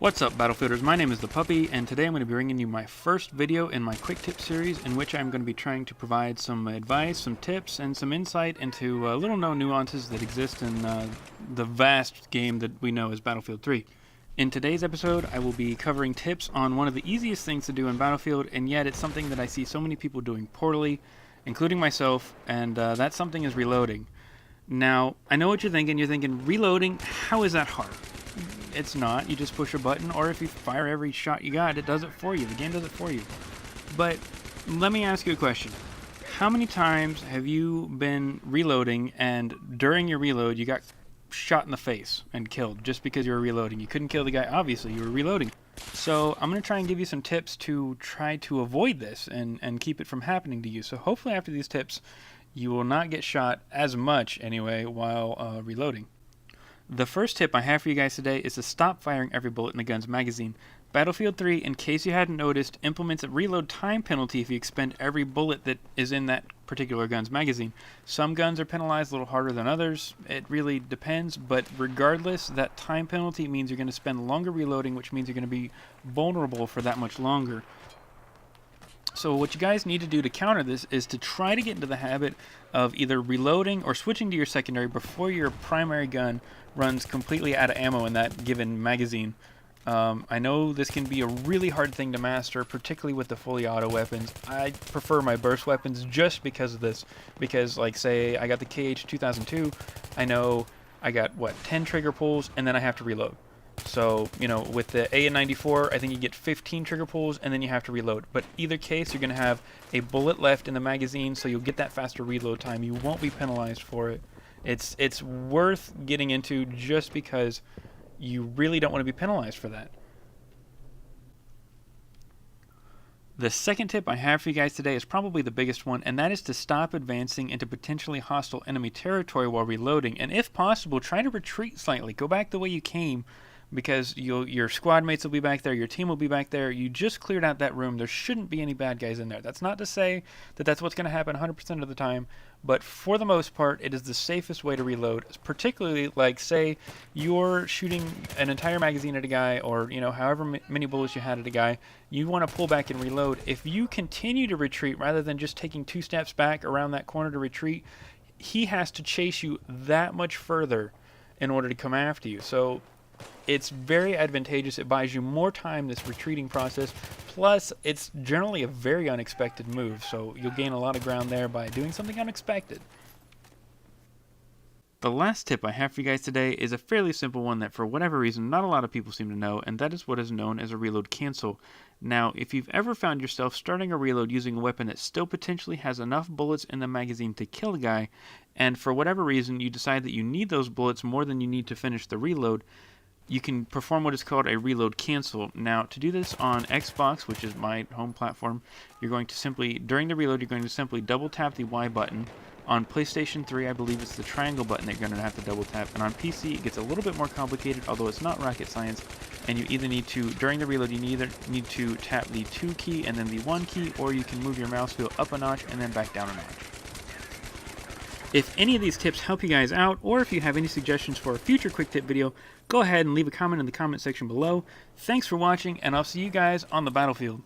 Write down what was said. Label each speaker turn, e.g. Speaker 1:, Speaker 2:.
Speaker 1: What's up, Battlefielders? My name is The Puppy, and today I'm going to be bringing you my first video in my quick tip series, in which I'm going to be trying to provide some advice, some tips, and some insight into little known nuances that exist in the vast game that we know as Battlefield 3. In today's episode, I will be covering tips on one of the easiest things to do in Battlefield, and yet it's something that I see so many people doing poorly, including myself, and that something is reloading. Now, I know what you're thinking. You're thinking, reloading, how is that hard? It's not. You just push a button, or if you fire every shot you got, it does it for you. The game does it for you. But let me ask you a question. How many times have you been reloading, and during your reload, you got shot in the face and killed just because you were reloading? You couldn't kill the guy. Obviously, you were reloading. So I'm going to try and give you some tips to try to avoid this and keep it from happening to you. So hopefully after these tips, you will not get shot as much anyway while reloading. The first tip I have for you guys today is to stop firing every bullet in the gun's magazine. Battlefield 3, in case you hadn't noticed, implements a reload time penalty if you expend every bullet that is in that particular gun's magazine. Some guns are penalized a little harder than others. It really depends, but regardless, that time penalty means you're going to spend longer reloading, which means you're going to be vulnerable for that much longer. So what you guys need to do to counter this is to try to get into the habit of either reloading or switching to your secondary before your primary gun runs completely out of ammo in that given magazine. I know this can be a really hard thing to master, particularly with the fully auto weapons. I prefer my burst weapons just because of this. Because, like, say I got the KH-2002, I know I got, 10 trigger pulls, and then I have to reload. So, with the AN-94, I think you get 15 trigger pulls, and then you have to reload. But either case, you're going to have a bullet left in the magazine, so you'll get that faster reload time. You won't be penalized for it. It's worth getting into just because you really don't want to be penalized for that. The second tip I have for you guys today is probably the biggest one, and that is to stop advancing into potentially hostile enemy territory while reloading. And if possible, try to retreat slightly. Go back the way you came, because your squad mates will be back there, your team will be back there. You just cleared out that room. There shouldn't be any bad guys in there. That's not to say that that's what's going to happen 100% of the time, but for the most part, it is the safest way to reload, particularly, like, say you're shooting an entire magazine at a guy, or, however many bullets you had at a guy. You want to pull back and reload. If you continue to retreat rather than just taking 2 steps back around that corner to retreat, he has to chase you that much further in order to come after you. So it's very advantageous. It buys you more time, this retreating process. Plus, it's generally a very unexpected move, so you'll gain a lot of ground there by doing something unexpected. The last tip I have for you guys today is a fairly simple one that, for whatever reason, not a lot of people seem to know, and that is what is known as a reload cancel. Now, if you've ever found yourself starting a reload using a weapon that still potentially has enough bullets in the magazine to kill a guy, and for whatever reason you decide that you need those bullets more than you need to finish the reload, you can perform what is called a reload cancel. Now, to do this on Xbox, which is my home platform, you're going to simply, during the reload, you're going to simply double tap the Y button. On PlayStation 3, I believe it's the triangle button that you're going to have to double tap. And on PC, it gets a little bit more complicated, although it's not rocket science. And you either need to, during the reload, you either need to tap the 2 key and then the 1 key, or you can move your mouse wheel up a notch and then back down a notch. If any of these tips help you guys out, or if you have any suggestions for a future quick tip video, go ahead and leave a comment in the comment section below. Thanks for watching, and I'll see you guys on the battlefield.